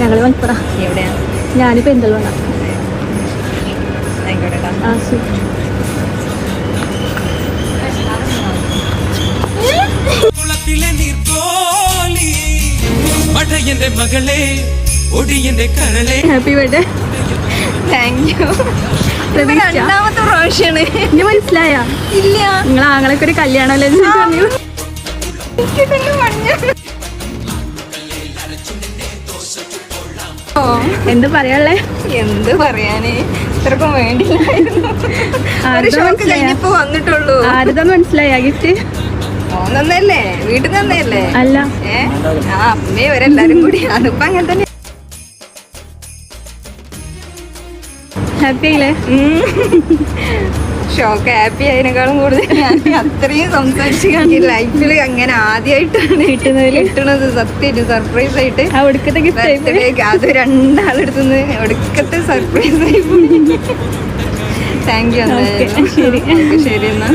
ഞങ്ങൾ മലപ്പുറം. എവിടെയാ? ഞാനിപ്പോൾ പെരിന്തൽമണ്ണ. ആയിക്കോട്ടെ. ആ ശരി. Happy birthday. Thank you. രണ്ടാമത്തെ പ്രാവശ്യമാണ്. ഇനി മനസ്സിലായ? ഇല്ല. നിങ്ങൾ ആങ്ങളൊക്കെ ഒരു കല്യാണമല്ലേ പറഞ്ഞു. എന്ത് പറയാനുള്ളേ? എന്ത് പറയാന്, ഇത്രക്കും വേണ്ടില്ലായിരുന്നു. കഴിഞ്ഞപ്പോ വന്നിട്ടുള്ളൂ. ആരതാ മനസ്സിലായ ഗിഫ്റ്റ്? നന്നല്ലേ, വീട്ടിൽ നന്നല്ലേ? അല്ല, അമ്മേ ഇവരെല്ലാരും കൂടി. അതിപ്പോ അങ്ങനെ തന്നെ. ഹാപ്പി ആയില്ലേ? ഷോക്ക്. ഹാപ്പി ആയതിനേക്കാളും കൂടുതൽ ഞാൻ അത്രയും സംസാരിച്ച് കാണില്ല. ലൈഫിൽ അങ്ങനെ ആദ്യമായിട്ടാണ് കിട്ടുന്നത്. സത്യമായിട്ട് സർപ്രൈസ് ആയിട്ട്. ഒടുക്കത്തെ ഗിഫ്റ്റ് അത് രണ്ടാളെടുത്തുനിന്ന് ഒടുക്കത്തെ സർപ്രൈസ് ആയി. Thank you. ശരി ശരി എന്നാ.